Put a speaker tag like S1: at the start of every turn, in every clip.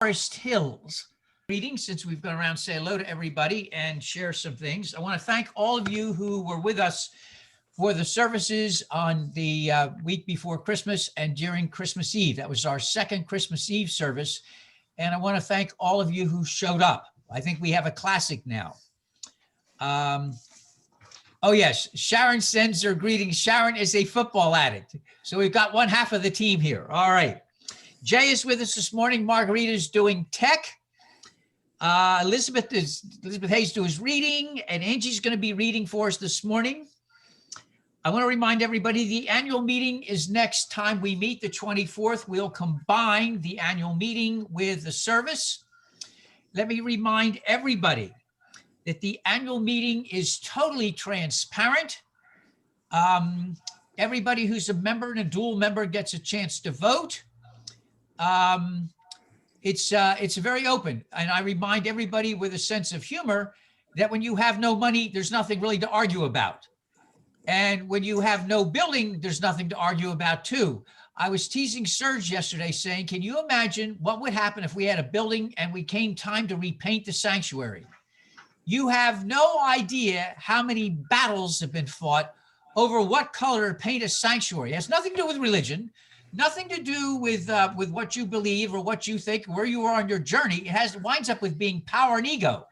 S1: Forest Hills. Greetings, since we've been around, say hello to everybody and share some things. I want to thank all of you who were with us for the services on the week before Christmas and during Christmas Eve. That was our second Christmas Eve service. And I want to thank all of you who showed up. I think we have a classic now. Oh yes, Sharon sends her greetings. Sharon is a football addict. So we've got one half of the team here. All right. Jay is with us this morning. Margarita is doing tech. Elizabeth Hayes doing reading, and Angie's going to be reading for us this morning. I want to remind everybody the annual meeting is next time we meet, the 24th. We'll combine the annual meeting with the service. Let me remind everybody that the annual meeting is totally transparent. Everybody who's a member and a dual member gets a chance to vote. It's very open, and I remind everybody with a sense of humor that when you have no money, there's nothing really to argue about. And when you have no building, there's nothing to argue about too. I was teasing Serge yesterday saying, can you imagine what would happen if we had a building and we came time to repaint the sanctuary? You have no idea how many battles have been fought over what color to paint a sanctuary. It has nothing to do with religion, nothing to do with what you believe or what you think, where you are on your journey. It winds up with being power and ego.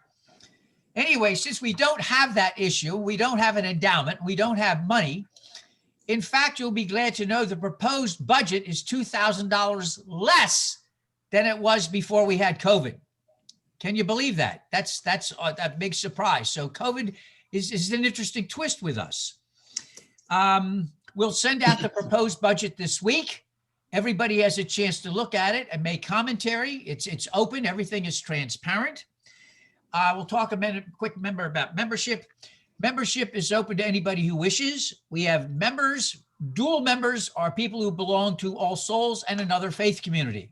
S1: Anyway, since we don't have that issue, we don't have an endowment, we don't have money. In fact, you'll be glad to know the proposed budget is $2,000 less than it was before we had COVID. Can you believe that? That's a big surprise. So COVID is an interesting twist with us. We'll send out the proposed budget this week. Everybody has a chance to look at it and make commentary. It's open. Everything is transparent. We'll talk quick about membership. Membership is open to anybody who wishes. We have members. Dual members are people who belong to All Souls and another faith community.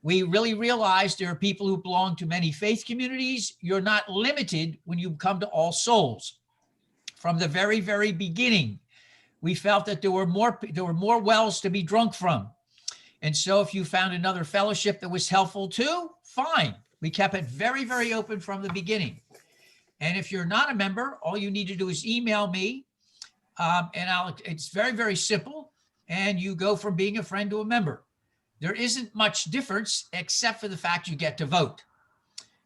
S1: We really realize there are people who belong to many faith communities. You're not limited when you come to All Souls. From the very, very beginning, we felt that there were more wells to be drunk from. And so if you found another fellowship that was helpful too, fine. We kept it very, very open from the beginning. And if you're not a member, all you need to do is email me, and it's very, very simple. And you go from being a friend to a member. There isn't much difference except for the fact you get to vote.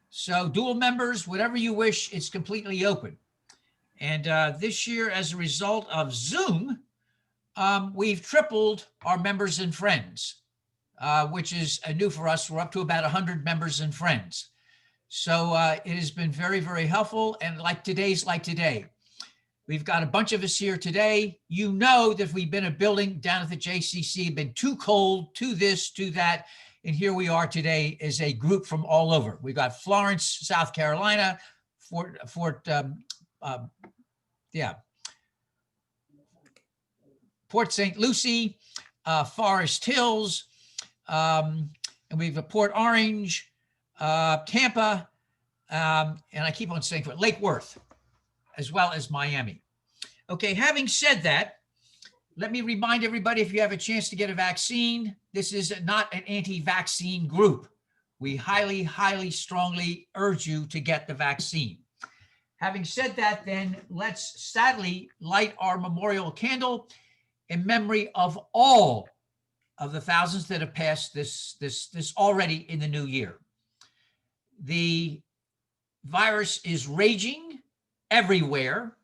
S1: So dual members, whatever you wish, it's completely open. And this year, as a result of Zoom, we've tripled our members and friends, which is new for us. We're up to about 100 members and friends. So it has been very, very helpful. And like today. We've got a bunch of us here today. You know that we've been a building down at the JCC, been too cold, to this, to that. And here we are today as a group from all over. We've got Florence, South Carolina, Port St. Lucie, Forest Hills, and we have Port Orange, Tampa, and I keep on saying Lake Worth, as well as Miami. Okay, having said that, let me remind everybody, if you have a chance to get a vaccine, this is not an anti-vaccine group. We highly, highly strongly urge you to get the vaccine. Having said that, then let's sadly light our memorial candle in memory of all of the thousands that have passed this already in the new year. The virus is raging everywhere.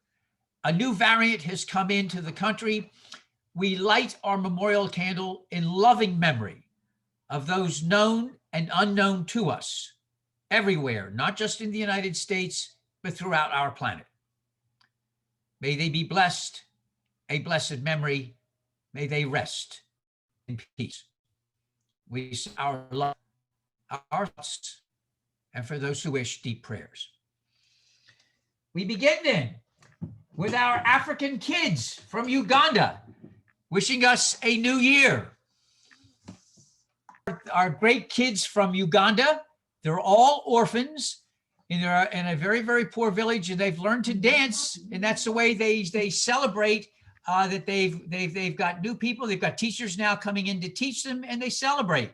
S1: A new variant has come into the country. We light our memorial candle in loving memory of those known and unknown to us everywhere, not just in the United States, but throughout our planet. May they be blessed, a blessed memory. May they rest in peace. We send our love, our thoughts, and for those who wish, deep prayers. We begin then with our African kids from Uganda wishing us a new year. Our great kids from Uganda, they're all orphans, and they're in a very, very poor village, and they've learned to dance, and that's the way they celebrate that they've got new people. They've got teachers now coming in to teach them, and they celebrate.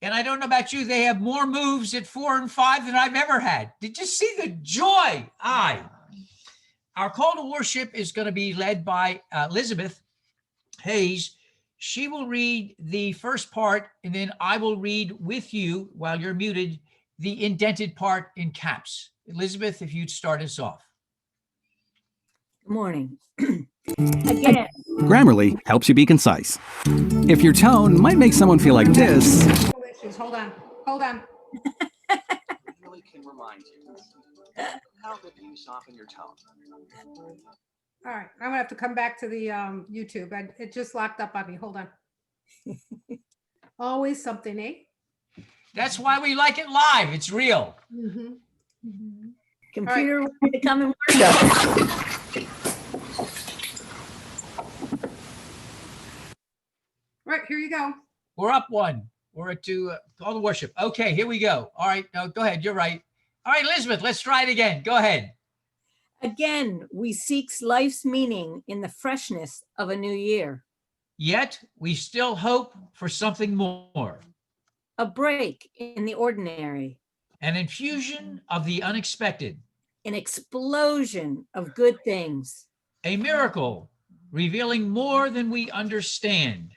S1: And I don't know about you, they have more moves at 4 and 5 than I've ever had. Did you see the joy? Our call to worship is going to be led by Elizabeth Hayes. She will read the first part, and then I will read with you, while you're muted, the indented part in caps. Elizabeth, if you'd start us off.
S2: Good morning. Again,
S3: Grammarly helps you be concise. If your tone might make someone feel like this,
S4: Hold on.
S5: Really can remind you how that you soften your tone.
S4: All right, I'm gonna have to come back to the YouTube. It just locked up on me. Hold on. Always something, eh?
S1: That's why we like it live. It's real.
S2: computer wanted to come and worship.
S4: Right, here you go.
S1: We're up one. We're at two, call to worship. Okay, here we go. All right, no, go ahead. You're right. All right, Elizabeth, let's try it again. Go ahead.
S2: Again, we seek life's meaning in the freshness of a new year.
S1: Yet we still hope for something more.
S2: A break in the ordinary.
S1: An infusion of the unexpected.
S2: An explosion of good things.
S1: A miracle revealing more than we understand.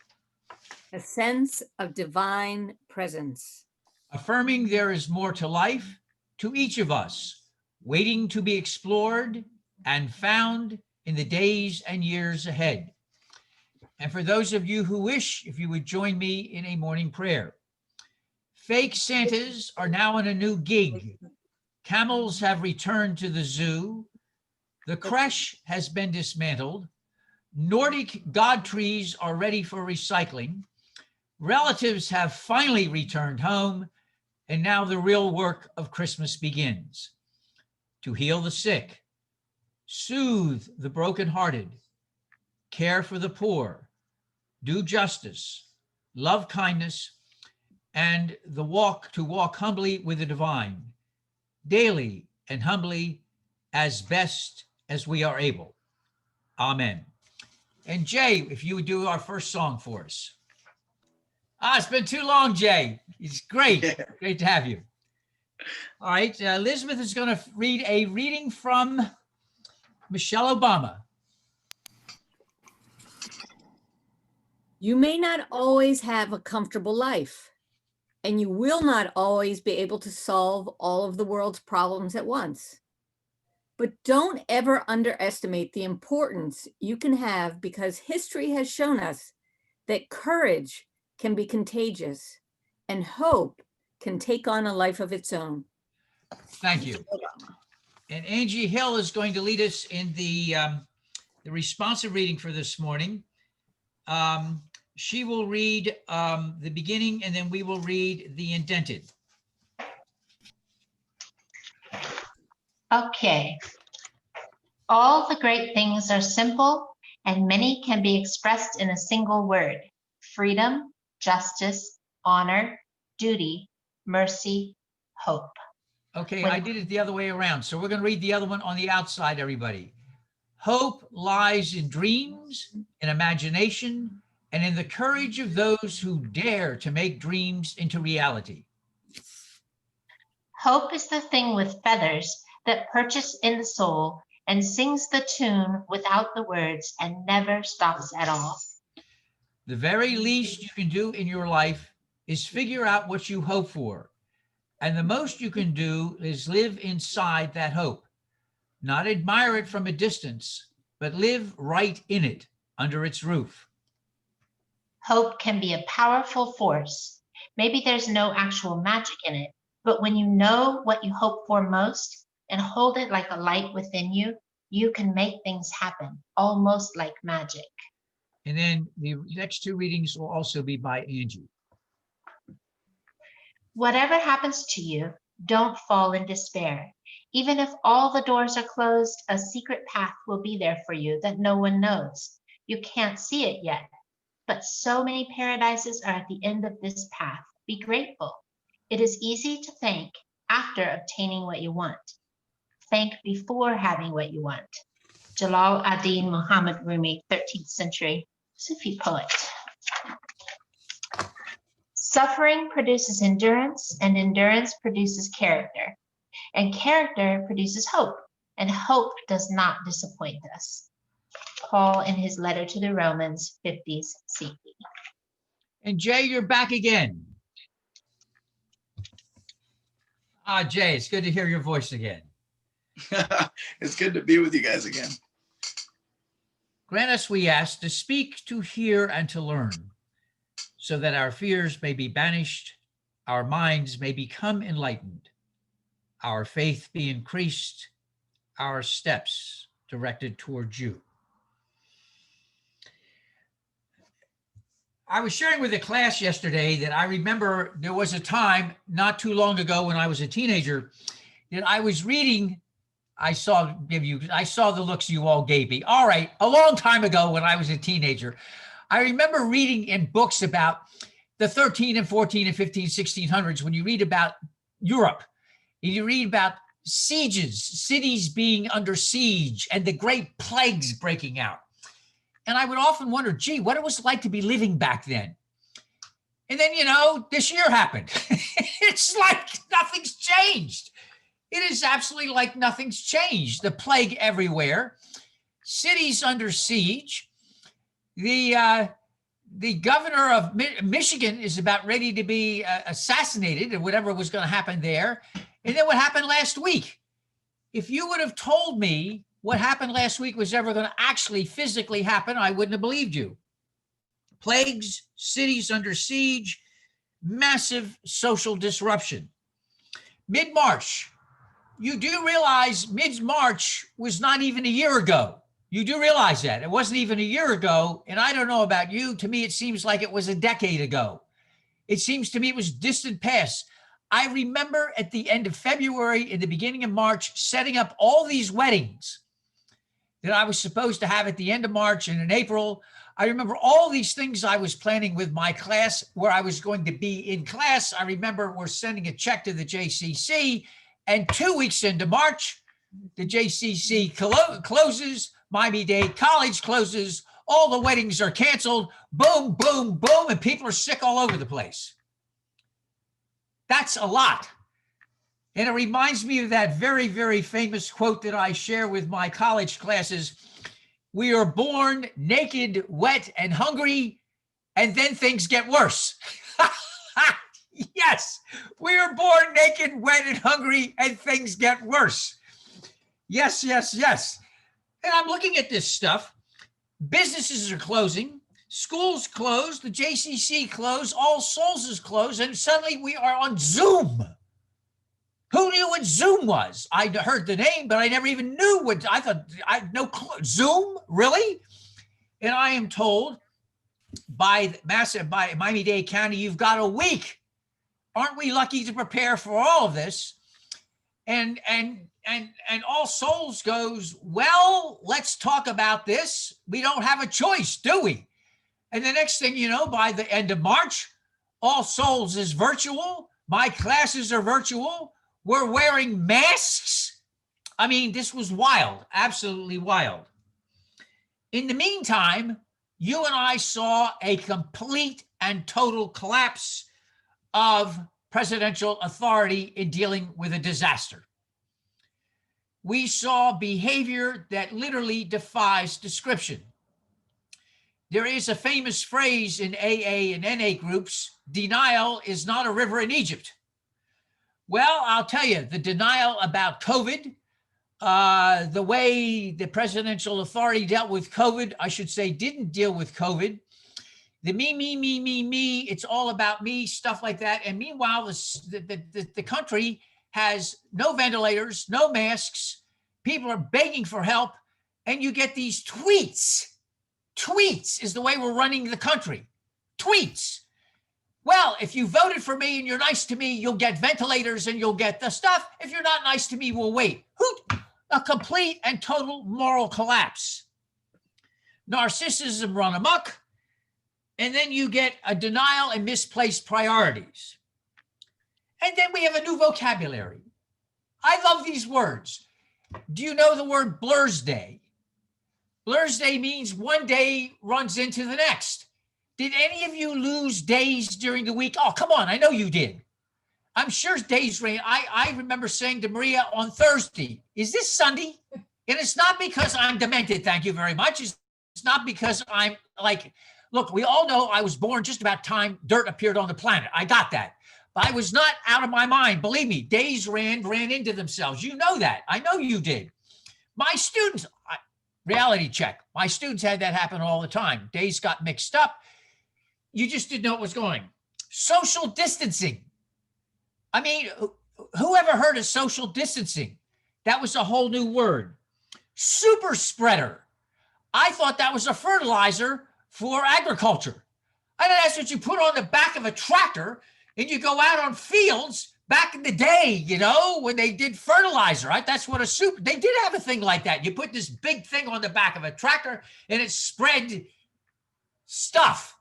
S2: A sense of divine presence.
S1: Affirming there is more to life, to each of us, waiting to be explored and found in the days and years ahead. And for those of you who wish, if you would join me in a morning prayer. Fake Santas are now on a new gig. Camels have returned to the zoo. The creche has been dismantled. Nordic god trees are ready for recycling. Relatives have finally returned home, and now the real work of Christmas begins. To heal the sick, soothe the brokenhearted, care for the poor, do justice, love kindness, and to walk humbly with the divine, daily and humbly as best as we are able. Amen. And Jay, if you would do our first song for us. It's been too long, Jay. It's great. Great to have you. All right. Elizabeth is going to read a reading from Michelle Obama.
S2: You may not always have a comfortable life, and you will not always be able to solve all of the world's problems at once. But don't ever underestimate the importance you can have, because history has shown us that courage can be contagious and hope can take on a life of its own.
S1: Thank you. And Angie Hill is going to lead us in the responsive reading for this morning. She will read the beginning, and then we will read the indented.
S6: Okay. All the great things are simple, and many can be expressed in a single word: freedom, justice, honor, duty, mercy, hope.
S1: Okay, I did it the other way around. So we're going to read the other one on the outside, everybody. Hope lies in dreams, in imagination, and in the courage of those who dare to make dreams into reality.
S6: Hope is the thing with feathers that perches in the soul and sings the tune without the words and never stops at all.
S1: The very least you can do in your life is figure out what you hope for. And the most you can do is live inside that hope. Not admire it from a distance, but live right in it, under its roof.
S6: Hope can be a powerful force. Maybe there's no actual magic in it, but when you know what you hope for most and hold it like a light within you, you can make things happen, almost like magic.
S1: And then the next two readings will also be by Angie.
S6: Whatever happens to you, don't fall in despair. Even if all the doors are closed, a secret path will be there for you that no one knows. You can't see it yet, but so many paradises are at the end of this path. Be grateful. It is easy to thank after obtaining what you want. Thank before having what you want. Jalal ad-Din Muhammad Rumi, 13th century Sufi poet. Suffering produces endurance, and endurance produces character, and character produces hope, and hope does not disappoint us. Paul in his letter to the Romans, 50s CE.
S1: And Jay, you're back again. Jay, it's good to hear your voice again.
S5: It's good to be with you guys again.
S1: Grant us, we ask, to speak, to hear, and to learn, so that our fears may be banished, our minds may become enlightened, our faith be increased, our steps directed towards you. I was sharing with the class yesterday that I remember there was a time not too long ago when I was a teenager that I was reading. I saw the looks you all gave me. All right, a long time ago when I was a teenager, I remember reading in books about the 13 and 14 and 15, 1600s, when you read about Europe, and you read about sieges, cities being under siege, and the great plagues breaking out. And I would often wonder, gee, what it was like to be living back then. And then, this year happened. It's like nothing's changed. It is absolutely like nothing's changed. The plague everywhere, cities under siege. The governor of Michigan is about ready to be assassinated, or whatever was going to happen there. And then what happened last week? If you would have told me what happened last week was ever going to actually physically happen, I wouldn't have believed you. Plagues, cities under siege, massive social disruption. Mid-March. You do realize mid-March was not even a year ago. You do realize that. It wasn't even a year ago. And I don't know about you. To me, it seems like it was a decade ago. It seems to me it was distant past. I remember at the end of February, in the beginning of March, setting up all these weddings that I was supposed to have at the end of March and in April. I remember all these things I was planning with my class where I was going to be in class. I remember we're sending a check to the JCC, and 2 weeks into March, the JCC closes, Miami-Dade College closes, all the weddings are canceled, boom, boom, boom, and people are sick all over the place. That's a lot. And it reminds me of that very, very famous quote that I share with my college classes. We are born naked, wet, and hungry, and then things get worse. Yes, we are born naked, wet, and hungry, and things get worse. Yes, yes, yes. And I'm looking at this stuff. Businesses are closing. Schools closed. The JCC closed. All Souls is closed. And suddenly we are on Zoom. Who knew what Zoom was? I heard the name, but I never even knew what. I thought, I had no clue. Zoom? Really? And I am told by Miami-Dade County, you've got a week. Aren't we lucky to prepare for all of this? And All Souls goes, well, let's talk about this. We don't have a choice, do we? And the next thing you know, by the end of March, All Souls is virtual. My classes are virtual. We're wearing masks. I mean, this was wild, absolutely wild. In the meantime, you and I saw a complete and total collapse of presidential authority in dealing with a disaster. We saw behavior that literally defies description. There is a famous phrase in AA and NA groups, denial is not a river in Egypt. Well, I'll tell you, the denial about COVID, the way the presidential authority dealt with COVID, I should say, didn't deal with COVID. The me, it's all about me, stuff like that. And meanwhile, the country has no ventilators, no masks. People are begging for help. And you get these tweets. Tweets is the way we're running the country. Tweets. Well, if you voted for me and you're nice to me, you'll get ventilators and you'll get the stuff. If you're not nice to me, we'll wait. A complete and total moral collapse. Narcissism run amok. And then you get a denial and misplaced priorities. And then we have a new vocabulary. I love these words. Do you know the word Blursday? Blursday means one day runs into the next. Did any of you lose days during the week? Oh, come on. I know you did. I'm sure days ran. I remember saying to Maria on Thursday, is this Sunday? And it's not because I'm demented. Thank you very much. It's not because I'm like, look, we all know I was born just about time dirt appeared on the planet. I got that. But I was not out of my mind. Believe me, days ran into themselves. You know that. I know you did. My students, reality check. My students had that happen all the time. Days got mixed up. You just didn't know what was going. Social distancing. I mean, who ever heard of social distancing? That was a whole new word. Super spreader. I thought that was a fertilizer for agriculture. I know that's what you put on the back of a tractor and you go out on fields back in the day, you know, when they did fertilizer, right? That's what they did have a thing like that. You put this big thing on the back of a tractor and it spread stuff.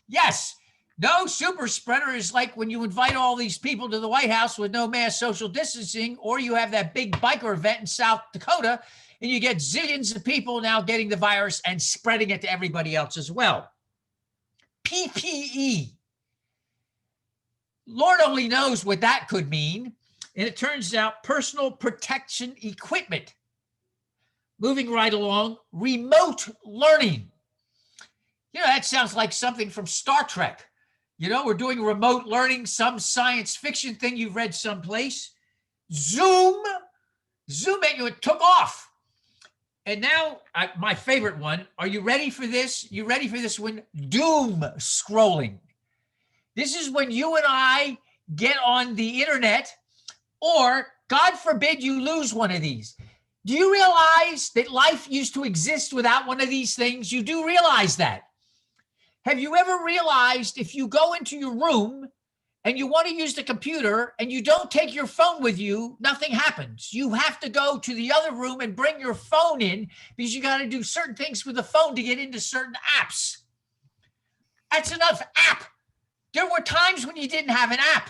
S1: Yes. No, super spreader is like when you invite all these people to the White House with no mass social distancing, or you have that big biker event in South Dakota and you get zillions of people now getting the virus and spreading it to everybody else as well. PPE. Lord only knows what that could mean. And it turns out personal protection equipment. Moving right along, remote learning. You know, that sounds like something from Star Trek. You know, we're doing remote learning, some science fiction thing you've read someplace. Zoom at you, it took off. And now, my favorite one, are you ready for this? You ready for this one? Doom scrolling. This is when you and I get on the internet, or God forbid you lose one of these. Do you realize that life used to exist without one of these things? You do realize that. Have you ever realized if you go into your room and you want to use the computer and you don't take your phone with you, nothing happens. You have to go to the other room and bring your phone in because you got to do certain things with the phone to get into certain apps. That's enough app. There were times when you didn't have an app.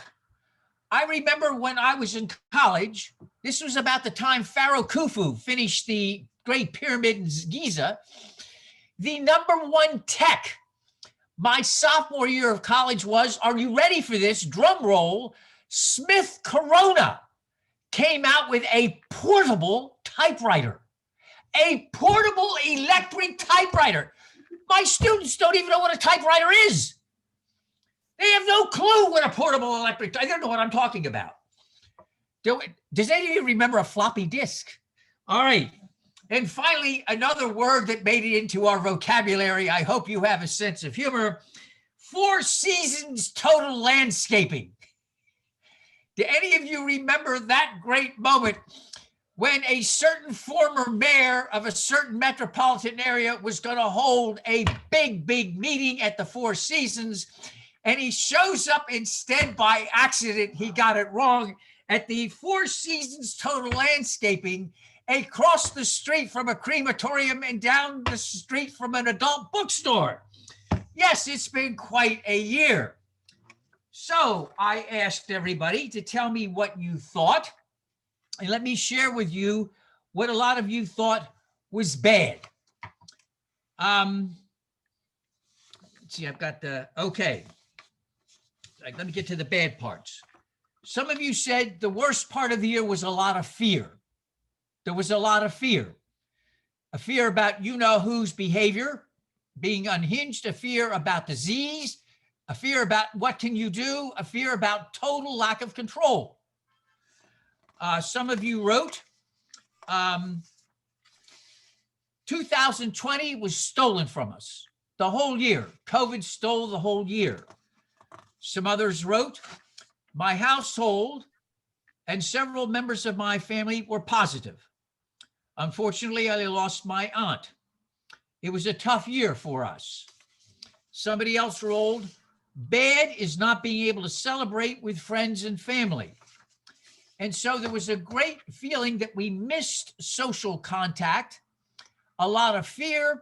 S1: I remember when I was in college, this was about the time Pharaoh Khufu finished the Great Pyramid in Giza. The number one tech my sophomore year of college was, are you ready for this? Drum roll, Smith Corona came out with a portable typewriter. A portable electric typewriter. My students don't even know what a typewriter is. They have no clue what a portable electric, I don't know what I'm talking about. Does any of you remember a floppy disk? All right. And finally, another word that made it into our vocabulary. I hope you have a sense of humor. 4 Seasons total landscaping. Do any of you remember that great moment when a certain former mayor of a certain metropolitan area was going to hold a big meeting at the 4 Seasons, and he shows up instead by accident, he got it wrong, at the 4 Seasons total landscaping across the street from a crematorium and down the street from an adult bookstore. Yes, it's been quite a year. So I asked everybody to tell me what you thought, and let me share with you what a lot of you thought was bad. Let's see, I've got okay. Let me get to the bad parts. Some of you said the worst part of the year was a lot of fear. There was a lot of fear. A fear about you-know-whose behavior being unhinged, a fear about disease, a fear about what can you do, a fear about total lack of control. Some of you wrote, 2020 was stolen from us the whole year. COVID stole the whole year. Some others wrote, my household and several members of my family were positive. Unfortunately, I lost my aunt. It was a tough year for us. Somebody else rolled, bad is not being able to celebrate with friends and family. And so there was a great feeling that we missed social contact, a lot of fear,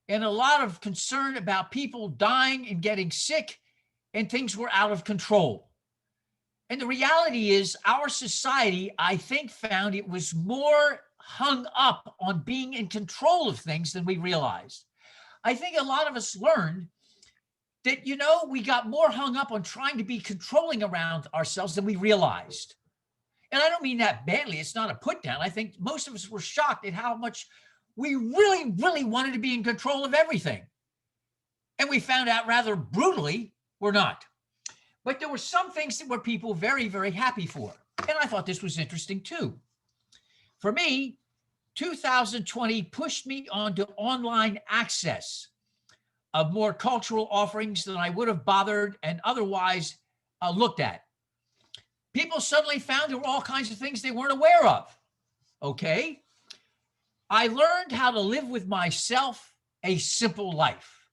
S1: and a lot of concern about people dying and getting sick, and things were out of control. And the reality is our society, I think, found it was more hung up on being in control of things than we realized. I think a lot of us learned that, you know, we got more hung up on trying to be controlling around ourselves than we realized. And I don't mean that badly. It's not a put down. I think most of us were shocked at how much we really, really wanted to be in control of everything. And we found out rather brutally we're not. But there were some things that were people very, very happy for. And I thought this was interesting too. For me, 2020 pushed me onto online access of more cultural offerings than I would have bothered and otherwise looked at. People suddenly found there were all kinds of things they weren't aware of. Okay. I learned how to live with myself a simple life.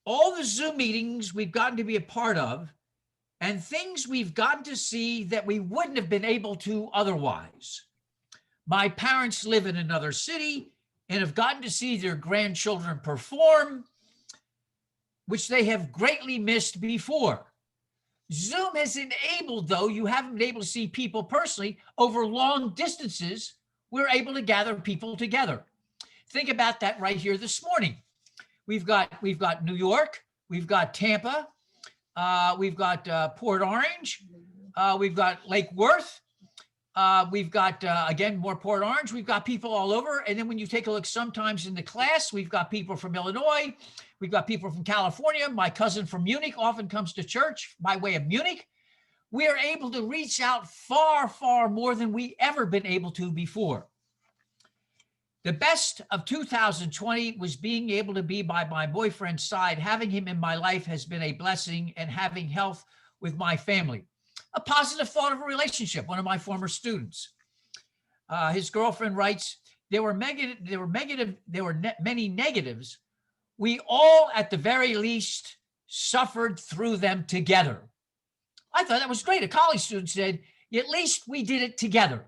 S1: All the Zoom meetings we've gotten to be a part of and things we've gotten to see that we wouldn't have been able to otherwise. My parents live in another city and have gotten to see their grandchildren perform, which they have greatly missed before. Zoom has enabled, though you haven't been able to see people personally over long distances, we're able to gather people together. Think about that right here this morning. We've got New York, we've got Tampa, we've got Port Orange, we've got Lake Worth, we've got, again, more Port Orange. We've got people all over. And then when you take a look sometimes in the class, we've got people from Illinois. We've got people from California. My cousin from Munich often comes to church by way of Munich. We are able to reach out far, far more than we ever been able to before. The best of 2020 was being able to be by my boyfriend's side. Having him in my life has been a blessing, and having health with my family. A positive thought of a relationship, one of my former students. His girlfriend writes, there were many negatives. We all, at the very least, suffered through them together. I thought that was great. A college student said, at least we did it together.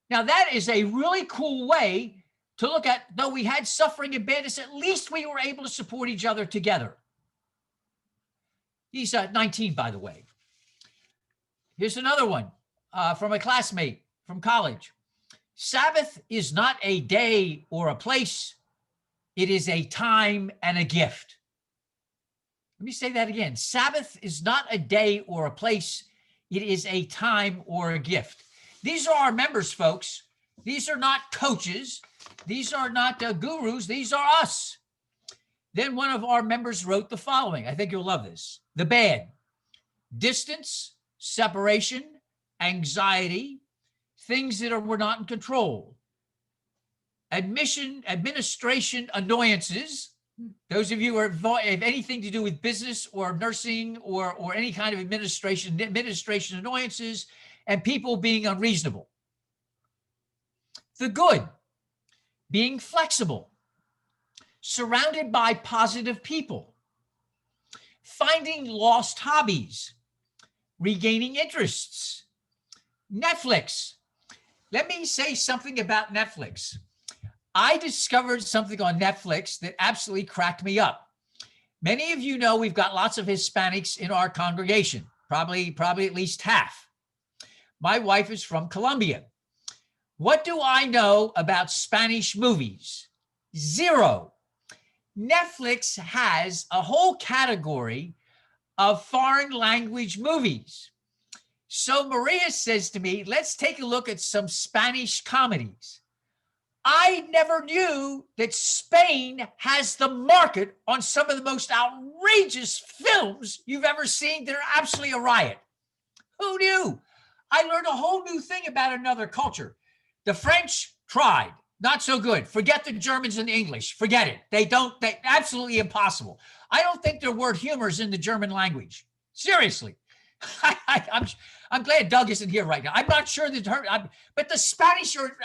S1: Now, that is a really cool way to look at, though we had suffering and badness, at least we were able to support each other together. He's 19, by the way. Here's another one from a classmate from college. Sabbath is not a day or a place. It is a time and a gift. Let me say that again. Sabbath is not a day or a place. It is a time or a gift. These are our members, folks. These are not coaches. These are not gurus. These are us. Then one of our members wrote the following. I think you'll love this. The bad: distance, separation, anxiety, things that were not in control. Administration annoyances. Those of you who have anything to do with business or nursing or any kind of administration annoyances, and people being unreasonable. The good: being flexible, surrounded by positive people, finding lost hobbies, regaining interests. Netflix. Let me say something about Netflix. I discovered something on Netflix that absolutely cracked me up. Many of you know we've got lots of Hispanics in our congregation, probably at least half. My wife is from Colombia. What do I know about Spanish movies? Zero. Netflix has a whole category of foreign language movies. So Maria says to me, let's take a look at some Spanish comedies. I never knew that Spain has the market on some of the most outrageous films you've ever seen that are absolutely a riot. Who knew? I learned a whole new thing about another culture. The French tried, not so good. Forget the Germans and the English. Forget it. They absolutely impossible. I don't think their word humor is in the German language. Seriously. I'm glad Doug isn't here right now. I'm not sure but the Spanish are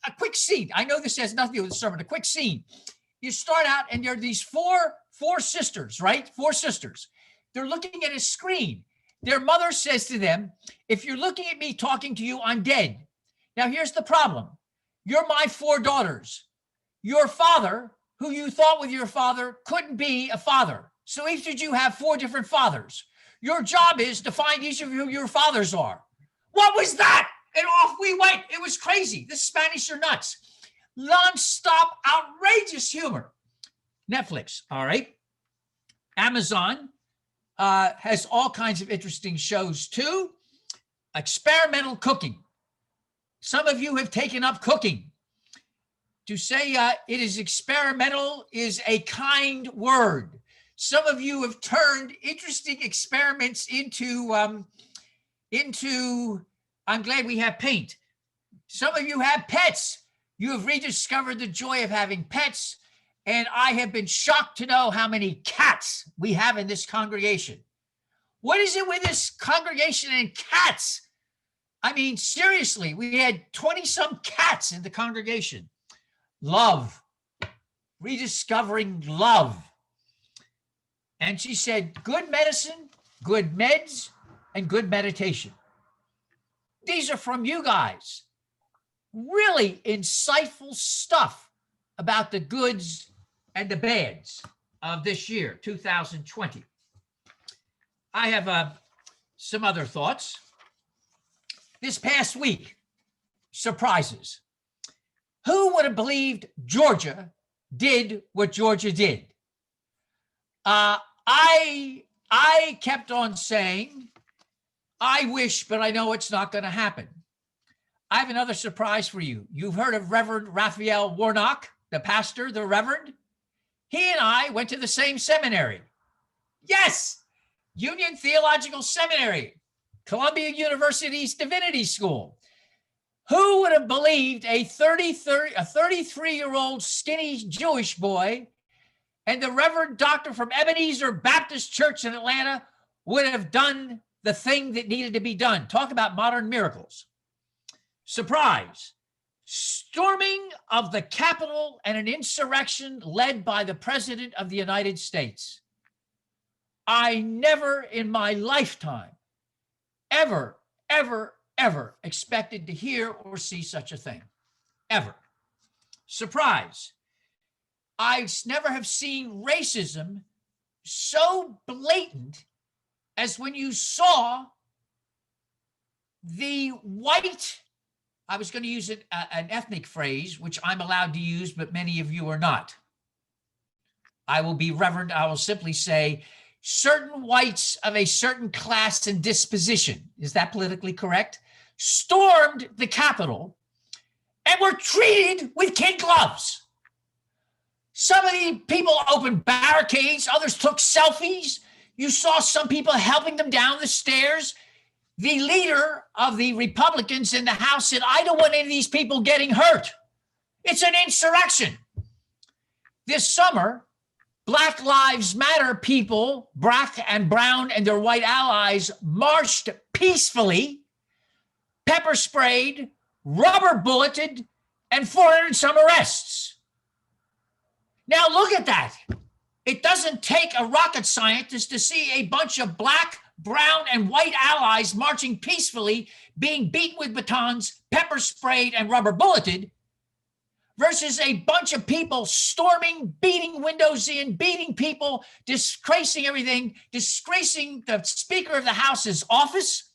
S1: a quick scene. I know this has nothing to do with the sermon. A quick scene. You start out and there are these four sisters, right? Four sisters. They're looking at a screen. Their mother says to them, if you're looking at me talking to you, I'm dead. Now, here's the problem. You're my four daughters. Your father, who you thought was your father, couldn't be a father. So each of you have four different fathers. Your job is to find each of you who your fathers are. What was that? And off we went. It was crazy. The Spanish are nuts. nonstop, outrageous humor. Netflix, all right. Amazon has all kinds of interesting shows too. Experimental cooking. Some of you have taken up cooking. To say it is experimental is a kind word. Some of you have turned interesting experiments into, I'm glad we have paint. Some of you have pets. You have rediscovered the joy of having pets. And I have been shocked to know how many cats we have in this congregation. What is it with this congregation and cats? I mean, seriously, we had 20-some cats in the congregation. Love, rediscovering love. And she said, good medicine, good meds, and good meditation. These are from you guys. Really insightful stuff about the goods and the bads of this year, 2020. I have some other thoughts. This past week, surprises. Who would have believed Georgia did what Georgia did? I kept on saying, I wish, but I know it's not going to happen. I have another surprise for you. You've heard of Reverend Raphael Warnock, the pastor, the Reverend? He and I went to the same seminary. Yes, Union Theological Seminary, Columbia University's Divinity School. Who would have believed a 33-year-old skinny Jewish boy and the Reverend Doctor from Ebenezer Baptist Church in Atlanta would have done the thing that needed to be done? Talk about modern miracles. Surprise. Storming of the Capitol and an insurrection led by the President of the United States. I never in my lifetime ever expected to hear or see such a thing, ever. Surprise. I never have seen racism so blatant as when you saw the white, I was going to use an ethnic phrase, which I'm allowed to use, but many of you are not. I will be reverent. I will simply say certain whites of a certain class and disposition, is that politically correct, stormed the Capitol and were treated with kid gloves. Some of the people opened barricades, others took selfies. You saw some people helping them down the stairs. The leader of the Republicans in the House said, I don't want any of these people getting hurt. It's an insurrection. This summer, Black Lives Matter people, black and brown and their white allies, marched peacefully, pepper sprayed, rubber bulleted, and 400 and some arrests. Now look at that. It doesn't take a rocket scientist to see a bunch of black, brown, and white allies marching peacefully, being beaten with batons, pepper sprayed, and rubber bulleted, versus a bunch of people storming, beating windows in, beating people, disgracing everything, disgracing the Speaker of the House's office,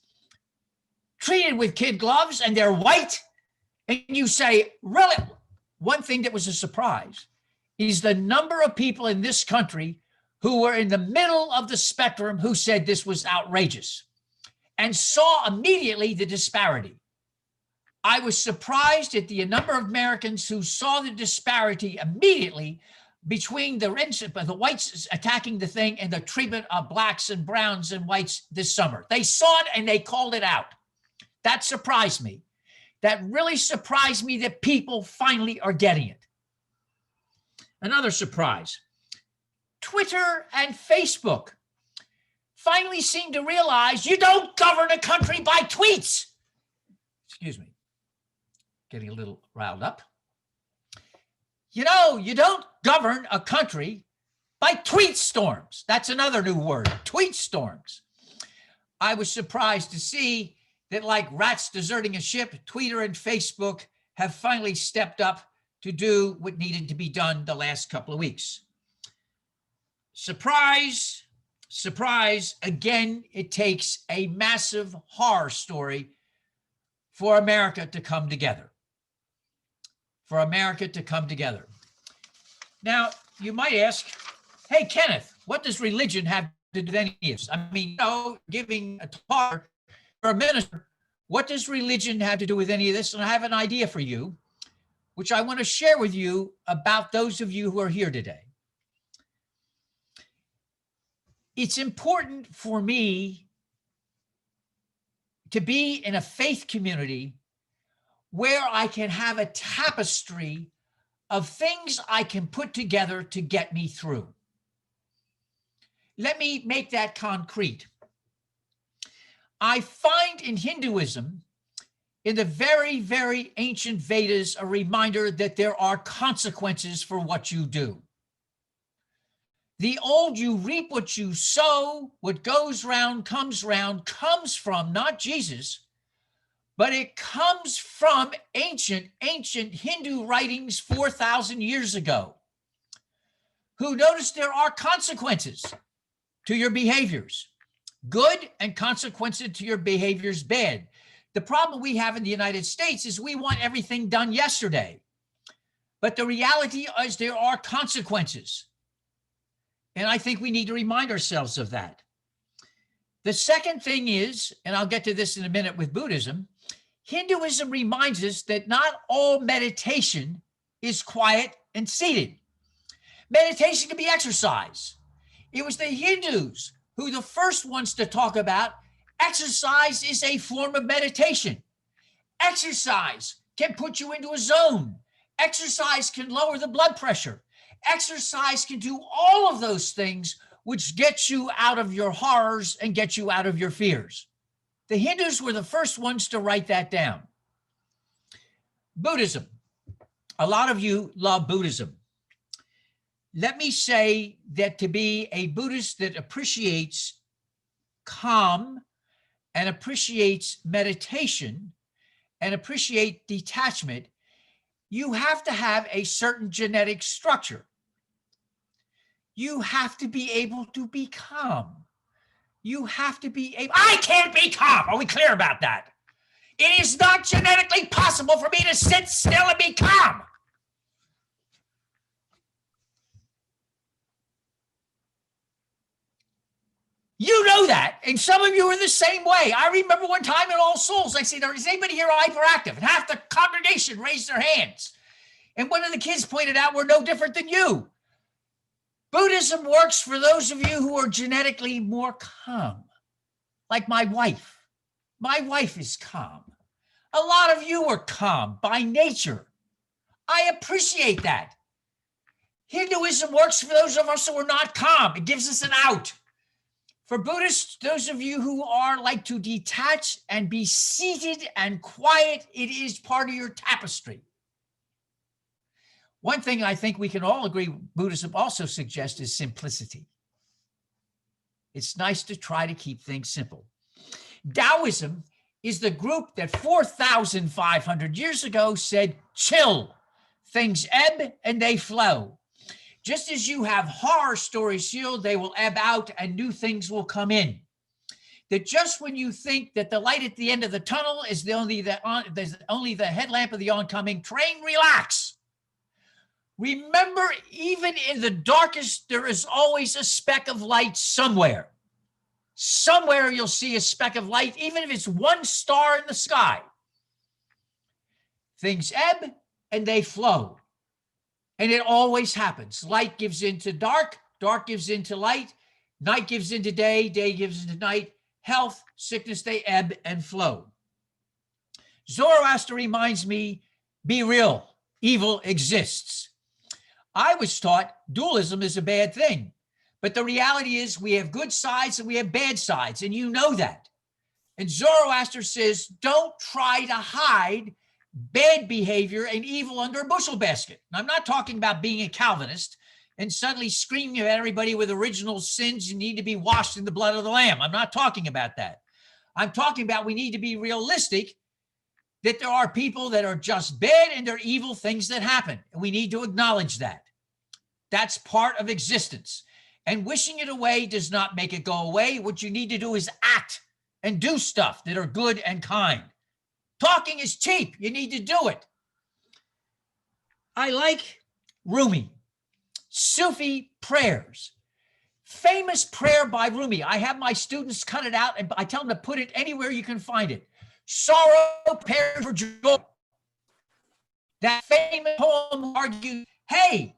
S1: treated with kid gloves, and they're white. And you say, really? One thing that was a surprise is the number of people in this country who were in the middle of the spectrum who said this was outrageous and saw immediately the disparity. I was surprised at the number of Americans who saw the disparity immediately between the whites attacking the thing and the treatment of blacks and browns and whites this summer. They saw it and they called it out. That surprised me. That really surprised me that people finally are getting it. Another surprise. Twitter and Facebook finally seem to realize you don't govern a country by tweets. Excuse me. Getting a little riled up. You know, you don't govern a country by tweet storms. That's another new word, tweet storms. I was surprised to see that, like rats deserting a ship, Twitter and Facebook have finally stepped up to do what needed to be done the last couple of weeks. Surprise, surprise. Again, it takes a massive horror story for America to come together. for America to come together. Now, you might ask, hey, Kenneth, what does religion have to do with any of this? I mean, giving a talk for a minister, what does religion have to do with any of this? And I have an idea for you, which I want to share with you about those of you who are here today. It's important for me to be in a faith community where I can have a tapestry of things I can put together to get me through. Let me make that concrete. I find in Hinduism, in the very, very ancient Vedas, a reminder that there are consequences for what you do. The old, you reap what you sow, what goes round comes from not Jesus, but it comes from ancient Hindu writings 4,000 years ago, who noticed there are consequences to your behaviors, good, and consequences to your behaviors, bad. The problem we have in the United States is we want everything done yesterday. But the reality is there are consequences. And I think we need to remind ourselves of that. The second thing is, and I'll get to this in a minute with Buddhism, Hinduism reminds us that not all meditation is quiet and seated. Meditation can be exercise. It was the Hindus who the first ones to talk about exercise is a form of meditation. Exercise can put you into a zone. Exercise can lower the blood pressure. Exercise can do all of those things which get you out of your horrors and get you out of your fears. The Hindus were the first ones to write that down. Buddhism. A lot of you love Buddhism. Let me say that to be a Buddhist that appreciates calm and appreciates meditation and appreciate detachment, you have to have a certain genetic structure. You have to be able to be calm. You have to be able, I can't be calm. Are we clear about that? It is not genetically possible for me to sit still and be calm. You know that, and some of you are the same way. I remember one time in All Souls, I said, is anybody here hyperactive? And half the congregation raised their hands. And one of the kids pointed out, we're no different than you. Buddhism works for those of you who are genetically more calm, like my wife. My wife is calm. A lot of you are calm by nature. I appreciate that. Hinduism works for those of us who are not calm. It gives us an out. For Buddhists, those of you who are like to detach and be seated and quiet, it is part of your tapestry. One thing I think we can all agree Buddhism also suggests is simplicity. It's nice to try to keep things simple. Taoism is the group that 4,500 years ago said, chill, things ebb and they flow. Just as you have horror stories here, they will ebb out and new things will come in. That just when you think that the light at the end of the tunnel is only the headlamp of the oncoming train, relax. Remember, even in the darkest, there is always a speck of light somewhere. Somewhere you'll see a speck of light, even if it's one star in the sky. Things ebb and they flow. And it always happens. Light gives into dark, dark gives into light, night gives into day, day gives into night. Health, sickness, they ebb and flow. Zoroaster reminds me, be real, evil exists. I was taught dualism is a bad thing, but the reality is we have good sides and we have bad sides, and you know that. And Zoroaster says, don't try to hide bad behavior and evil under a bushel basket. And I'm not talking about being a Calvinist and suddenly screaming at everybody with original sins, you need to be washed in the blood of the Lamb. I'm not talking about that. I'm talking about we need to be realistic that there are people that are just bad and there are evil things that happen. And we need to acknowledge that. That's part of existence. And wishing it away does not make it go away. What you need to do is act and do stuff that are good and kind. Talking is cheap. You need to do it. I like Rumi, Sufi prayers. Famous prayer by Rumi. I have my students cut it out and I tell them to put it anywhere you can find it. Sorrow prepares for joy. That famous poem argues, hey,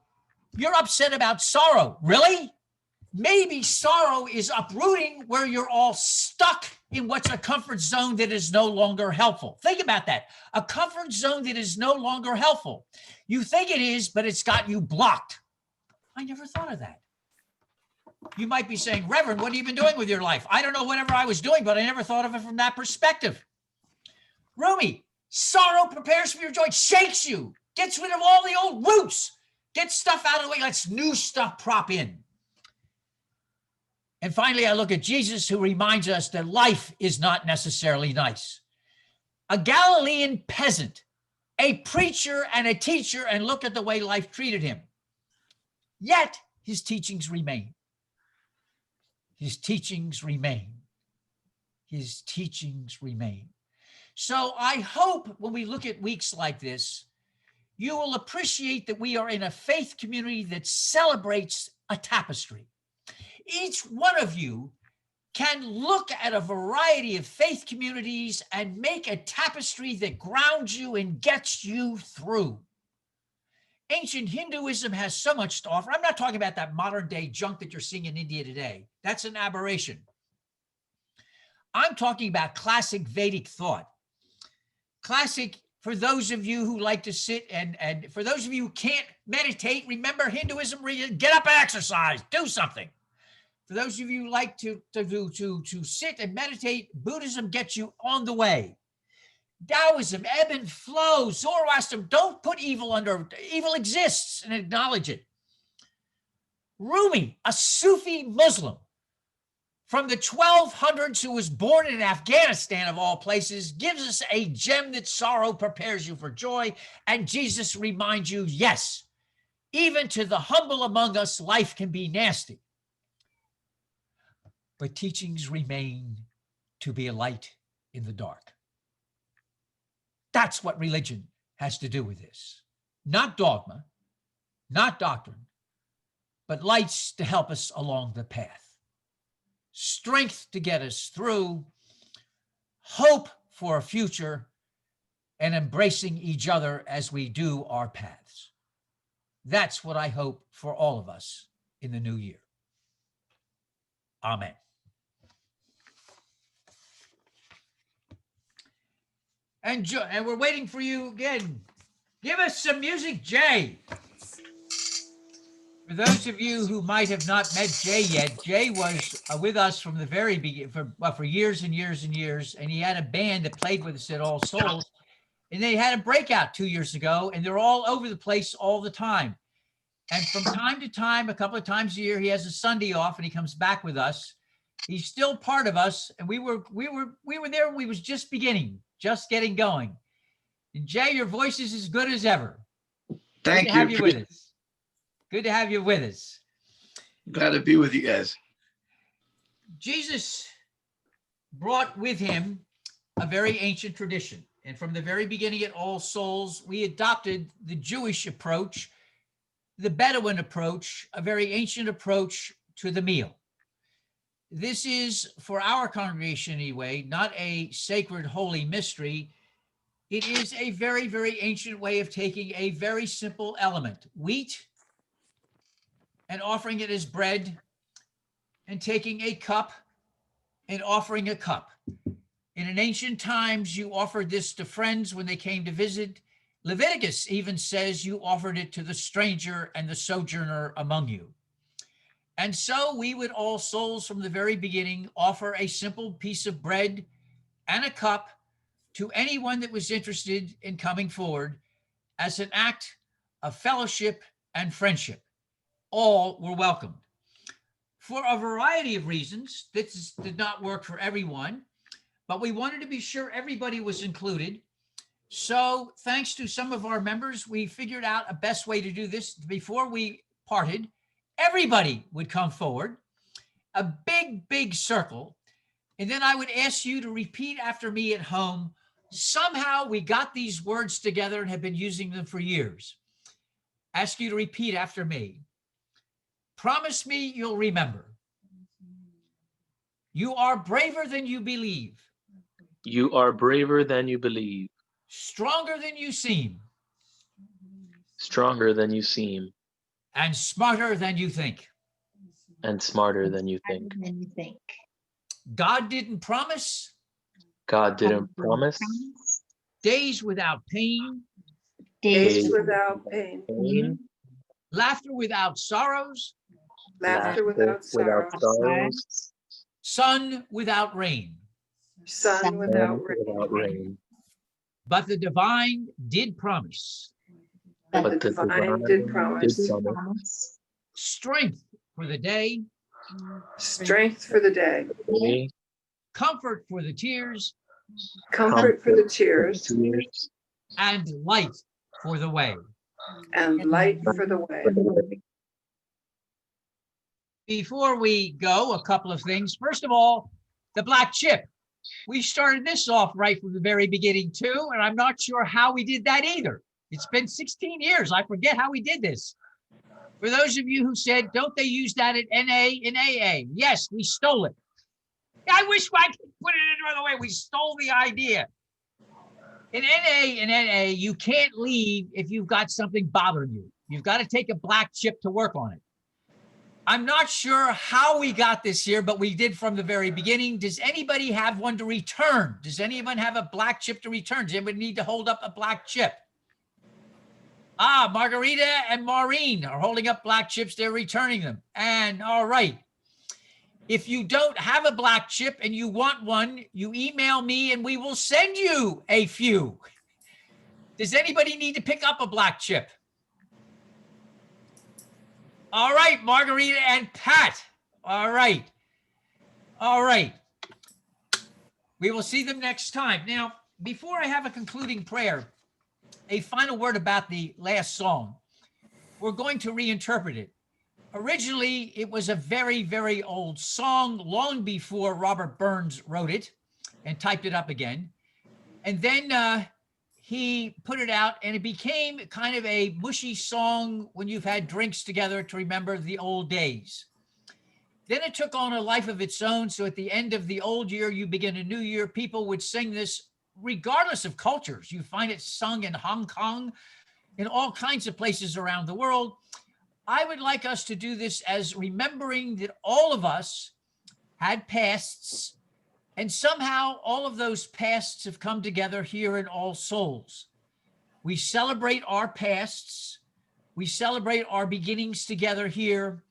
S1: you're upset about sorrow. Really? Maybe sorrow is uprooting where you're all stuck in what's a comfort zone that is no longer helpful. Think about that. A comfort zone that is no longer helpful. You think it is, but it's got you blocked. I never thought of that. You might be saying, Reverend, what have you been doing with your life? I don't know whatever I was doing, but I never thought of it from that perspective. Rumi, sorrow prepares for your joy, shakes you, gets rid of all the old roots, gets stuff out of the way, lets new stuff prop in. And finally, I look at Jesus, who reminds us that life is not necessarily nice. A Galilean peasant, a preacher and a teacher, and look at the way life treated him. Yet his teachings remain. His teachings remain. His teachings remain. So I hope when we look at weeks like this, you will appreciate that we are in a faith community that celebrates a tapestry. Each one of you can look at a variety of faith communities and make a tapestry that grounds you and gets you through. Ancient Hinduism has so much to offer. I'm not talking about that modern day junk that you're seeing in India today. That's an aberration. I'm talking about classic Vedic thought. Classic, for those of you who like to sit and for those of you who can't meditate, remember Hinduism, get up and exercise, do something. For those of you who like to sit and meditate, Buddhism gets you on the way. Taoism, ebb and flow. Zoroaster, don't put evil under, evil exists and acknowledge it. Rumi, a Sufi Muslim from the 1200s who was born in Afghanistan of all places, gives us a gem that sorrow prepares you for joy. And Jesus reminds you, yes, even to the humble among us, life can be nasty. But teachings remain to be a light in the dark. That's what religion has to do with this. Not dogma, not doctrine, but lights to help us along the path. Strength to get us through, hope for a future, and embracing each other as we do our paths. That's what I hope for all of us in the new year. Amen. And we're waiting for you again. Give us some music, Jay. For those of you who might have not met Jay yet, Jay was with us from the very beginning, for years and years and years, and he had a band that played with us at All Souls, and they had a breakout 2 years ago, and they're all over the place all the time. And from time to time, a couple of times a year, he has a Sunday off, and he comes back with us. He's still part of us, and we were there when we was just beginning, just getting going. And Jay, your voice is as good as ever.
S7: Thank
S1: Good to
S7: you.
S1: have you with us. Good to have you with us.
S7: Glad to be with you guys.
S1: Jesus brought with him a very ancient tradition. And from the very beginning at All Souls, we adopted the Jewish approach, the Bedouin approach, a very ancient approach to the meal. This is, for our congregation anyway, not a sacred holy mystery. It is a very, very ancient way of taking a very simple element, wheat, and offering it as bread, and taking a cup and offering a cup. In an ancient times, you offered this to friends when they came to visit. Leviticus even says you offered it to the stranger and the sojourner among you. And so we would All Souls from the very beginning offer a simple piece of bread and a cup to anyone that was interested in coming forward as an act of fellowship and friendship. All were welcomed. For a variety of reasons, this did not work for everyone, but we wanted to be sure everybody was included. So thanks to some of our members, we figured out a best way to do this. Before we parted, everybody would come forward, a big, big circle, and then I would ask you to repeat after me at home. Somehow we got these words together and have been using them for years. ask you to repeat after me. Promise me you'll remember. You are braver than you believe.
S8: You are braver than you believe.
S1: Stronger than you seem.
S8: Stronger than you seem.
S1: And smarter than you think.
S8: And smarter than you think.
S6: Than you think.
S1: God didn't promise
S8: God didn't promise
S1: days without pain,
S6: Days
S9: without pain,
S8: pain,
S1: laughter without sorrows,
S9: laughter without sorrow,
S8: sorrows,
S1: sun without rain.
S9: sun without rain.
S8: without rain.
S1: But the divine did promise
S9: But the divine did promise
S1: strength for the day,
S9: strength for the day,
S8: Day,
S1: comfort for the tears,
S9: comfort for the tears,
S8: tears,
S1: and light for the way.
S9: and light for the way.
S1: Before we go, a couple of things. First of all, the black chip. We started this off right from the very beginning too, and I'm not sure how we did that either. It's been 16 years. I forget how we did this. For those of you who said, don't they use that at NA and AA? Yes, we stole it. I wish I could put it another way. We stole the idea. In NA and NA, you can't leave if you've got something bothering you. You've got to take a black chip to work on it. I'm not sure how we got this here, but we did from the very beginning. Does anybody have one to return? Does anyone have a black chip to return? Does anybody need to hold up a black chip? Ah, Margarita and Maureen are holding up black chips. They're returning them. And all right. If you don't have a black chip and you want one, you email me and we will send you a few. Does anybody need to pick up a black chip? All right, Margarita and Pat. All right. All right. We will see them next time. Now, before I have a concluding prayer, a final word about the last song. We're going to reinterpret it. Originally, it was a very, very old song, long before Robert Burns wrote it and typed it up again. And then he put it out and it became kind of a mushy song when you've had drinks together to remember the old days. Then it took on a life of its own. So at the end of the old year, you begin a new year, people would sing this regardless of cultures. You find it sung in Hong Kong, in all kinds of places around the world. I would like us to do this as remembering that all of us had pasts, and somehow all of those pasts have come together here in All Souls. We celebrate our pasts, we celebrate our beginnings together here,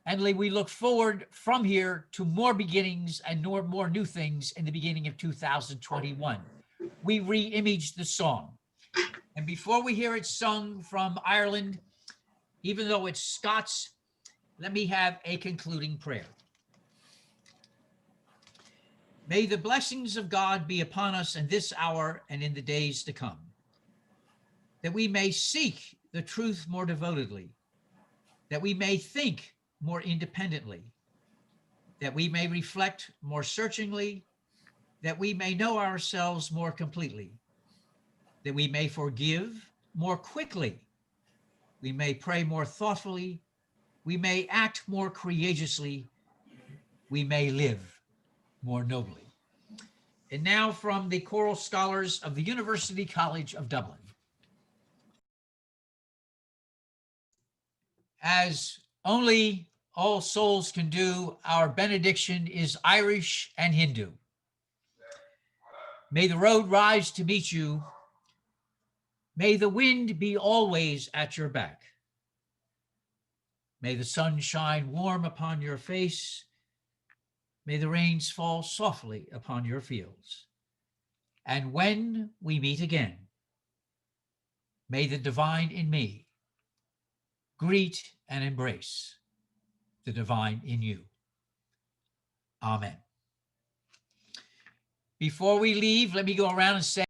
S1: and we look forward from here to more beginnings and more new things in the beginning of 2021. We re-imaged the song. And before we hear it sung from Ireland, even though it's Scots, let me have a concluding prayer. May the blessings of God be upon us in this hour and in the days to come, that we may seek the truth more devotedly, that we may think more independently, that we may reflect more searchingly, that we may know ourselves more completely, that we may forgive more quickly, we may pray more thoughtfully, we may act more courageously, we may live more nobly. And now from the choral scholars of the University College of Dublin. As only All Souls can do, our benediction is Irish and Hindu. May the road rise to meet you. May the wind be always at your back. May the sun shine warm upon your face. May the rains fall softly upon your fields. And when we meet again, may the divine in me greet and embrace the divine in you. Amen. Before we leave, let me go around and say,